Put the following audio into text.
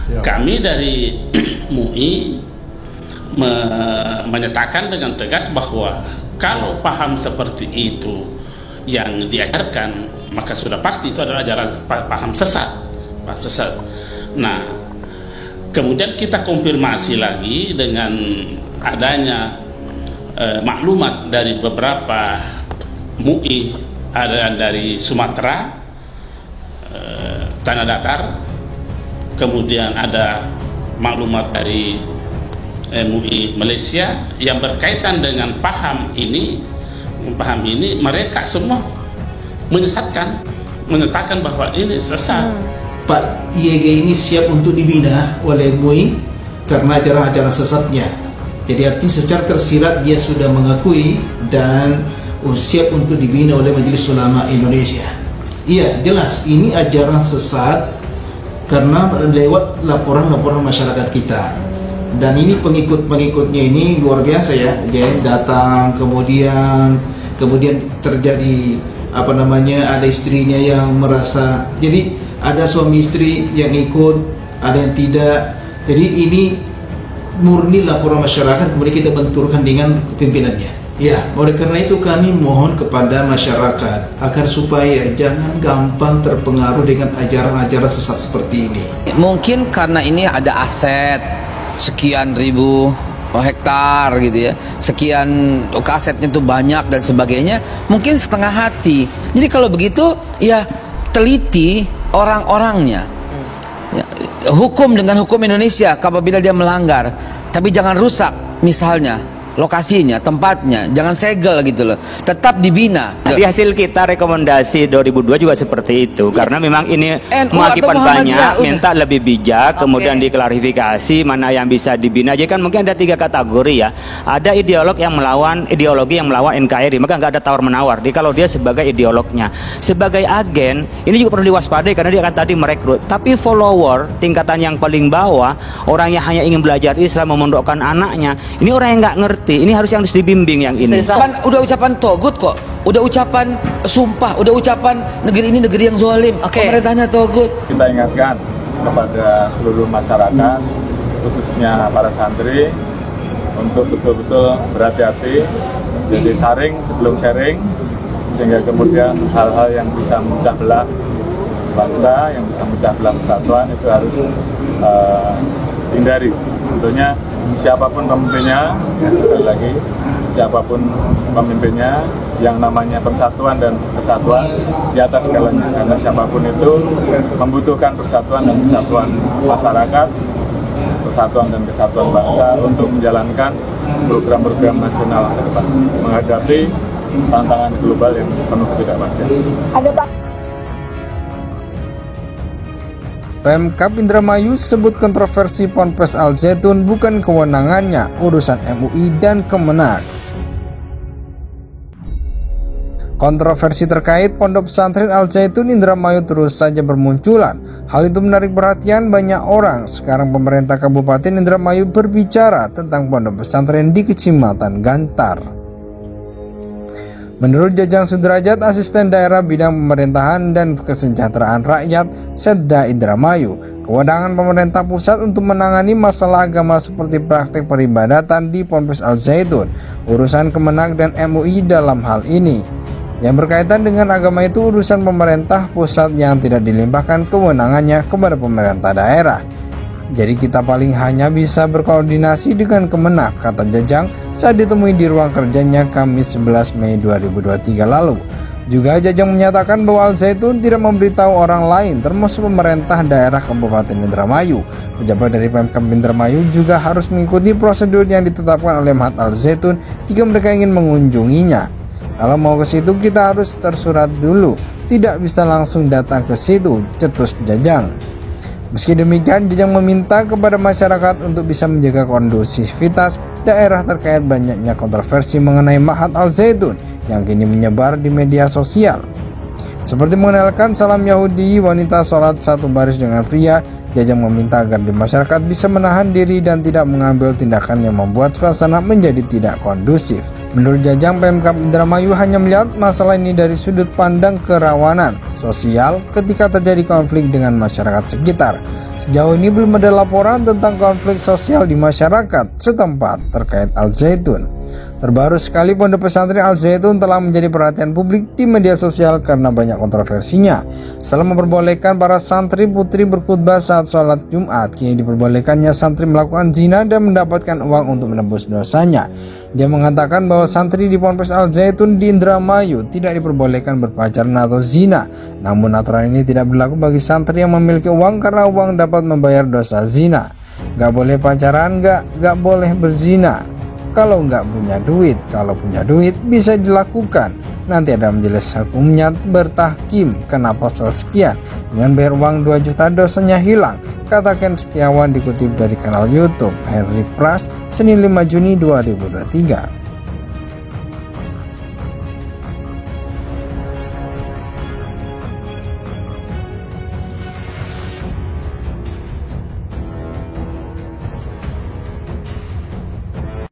Kami dari MUI menyatakan dengan tegas bahwa kalau paham seperti itu yang diajarkan, maka sudah pasti itu adalah ajaran paham sesat. Nah, kemudian kita konfirmasi lagi dengan adanya maklumat dari beberapa MUI, ada dari Sumatera, Tanah Datar, kemudian ada maklumat dari MUI Malaysia yang berkaitan dengan paham ini, mereka semua menyatakan bahwa ini sesat. Pak YG ini siap untuk dibina oleh MUI karena ajaran-ajaran sesatnya. Jadi artinya secara tersirat dia sudah mengakui dan siap untuk dibina oleh Majelis Ulama Indonesia. Iya, jelas ini ajaran sesat karena lewat laporan-laporan masyarakat kita. Dan ini pengikut-pengikutnya ini luar biasa ya. Jadi datang kemudian terjadi ada istrinya yang merasa, jadi ada suami istri yang ikut, ada yang tidak. Jadi ini murni laporan masyarakat kemudian kita benturkan dengan pimpinannya. Ya, oleh karena itu kami mohon kepada masyarakat agar supaya jangan gampang terpengaruh dengan ajaran-ajaran sesat seperti ini. Mungkin karena ini ada aset sekian ribu hektar gitu ya, sekian asetnya itu banyak dan sebagainya, mungkin setengah hati. Jadi kalau begitu ya teliti orang-orangnya ya, hukum dengan hukum Indonesia apabila dia melanggar, tapi jangan rusak misalnya lokasinya, tempatnya, jangan segel gitu loh, tetap dibina. Di hasil kita rekomendasi 2002 juga seperti itu, karena memang ini mengakibat banyak, minta lebih bijak, kemudian diklarifikasi mana yang bisa dibina. Jadi kan mungkin ada 3 kategori ya, ada ideologi yang melawan NKRI, maka nggak ada tawar menawar. Jadi kalau dia sebagai ideolognya, sebagai agen, ini juga perlu diwaspadai karena dia akan tadi merekrut. Tapi follower tingkatan yang paling bawah, orang yang hanya ingin belajar Islam, memondokkan anaknya, ini orang yang nggak ngerti. Ini harus dibimbing yang ini. Udah ucapan togut kok, udah ucapan sumpah, udah ucapan negeri ini negeri yang zalim. Pemerintahnya togut. Kita ingatkan kepada seluruh masyarakat, khususnya para santri, untuk betul-betul berhati-hati. Jadi saring sebelum sharing, sehingga kemudian hal-hal yang bisa memecah belah bangsa, yang bisa memecah belah persatuan itu harus hindari. Tentunya siapapun pemimpinnya, sekali lagi, siapapun pemimpinnya, yang namanya persatuan dan kesatuan di atas segalanya. Karena siapapun itu membutuhkan persatuan dan kesatuan masyarakat, persatuan dan kesatuan bangsa untuk menjalankan program-program nasional ke depan, menghadapi tantangan global yang penuh ketidakpastian. Pemkab Indramayu sebut kontroversi Ponpes Al Zaitun bukan kewenangannya, urusan MUI dan Kemenag. Kontroversi terkait Pondok Pesantren Al Zaitun Indramayu terus saja bermunculan. Hal itu menarik perhatian banyak orang. Sekarang pemerintah Kabupaten Indramayu berbicara tentang Pondok Pesantren di Kecamatan Gantar. Menurut Jajang Sudrajat, Asisten Daerah Bidang Pemerintahan dan Kesejahteraan Rakyat Setda Indramayu, kewenangan pemerintah pusat untuk menangani masalah agama seperti praktik peribadatan di Ponpes Al Zaitun, urusan Kemenag dan MUI dalam hal ini. Yang berkaitan dengan agama itu urusan pemerintah pusat yang tidak dilimpahkan kewenangannya kepada pemerintah daerah. Jadi kita paling hanya bisa berkoordinasi dengan Kemenag, kata Jajang saat ditemui di ruang kerjanya Kamis 11 Mei 2023 lalu. Juga Jajang menyatakan bahwa Al Zaitun tidak memberitahu orang lain termasuk pemerintah daerah Kabupaten Indramayu. Pejabat dari Pemkab Indramayu juga harus mengikuti prosedur yang ditetapkan oleh Mahat Al Zaitun jika mereka ingin mengunjunginya. Kalau mau ke situ kita harus tersurat dulu, tidak bisa langsung datang ke situ, cetus Jajang. Meski demikian, Jajang meminta kepada masyarakat untuk bisa menjaga kondusivitas daerah terkait banyaknya kontroversi mengenai Mahat Al Zaitun yang kini menyebar di media sosial. Seperti mengenalkan salam Yahudi, wanita sholat satu baris dengan pria, Jajang meminta agar di masyarakat bisa menahan diri dan tidak mengambil tindakan yang membuat suasana menjadi tidak kondusif. Menurut Jajang, Pemkab Indramayu hanya melihat masalah ini dari sudut pandang kerawanan sosial ketika terjadi konflik dengan masyarakat sekitar. Sejauh ini belum ada laporan tentang konflik sosial di masyarakat setempat terkait Al Zaitun. Terbaru sekali, Pondok Pesantren Al Zaitun telah menjadi perhatian publik di media sosial karena banyak kontroversinya. Setelah memperbolehkan para santri putri berkhutbah saat sholat Jumat, kini diperbolehkannya santri melakukan zina dan mendapatkan uang untuk menebus dosanya. Dia mengatakan bahwa santri di Ponpes Al Zaitun di Indramayu tidak diperbolehkan berpacaran atau zina. Namun aturan ini tidak berlaku bagi santri yang memiliki uang karena uang dapat membayar dosa zina. Gak boleh pacaran, gak boleh berzina. Kalau nggak punya duit, kalau punya duit bisa dilakukan. Nanti ada majelis hukumnya bertahkim kena pasal sekian. Dengan bayar uang 2 juta dosanya hilang, kata Ken Setiawan dikutip dari kanal YouTube Henry Pras, Senin 5 Juni 2023.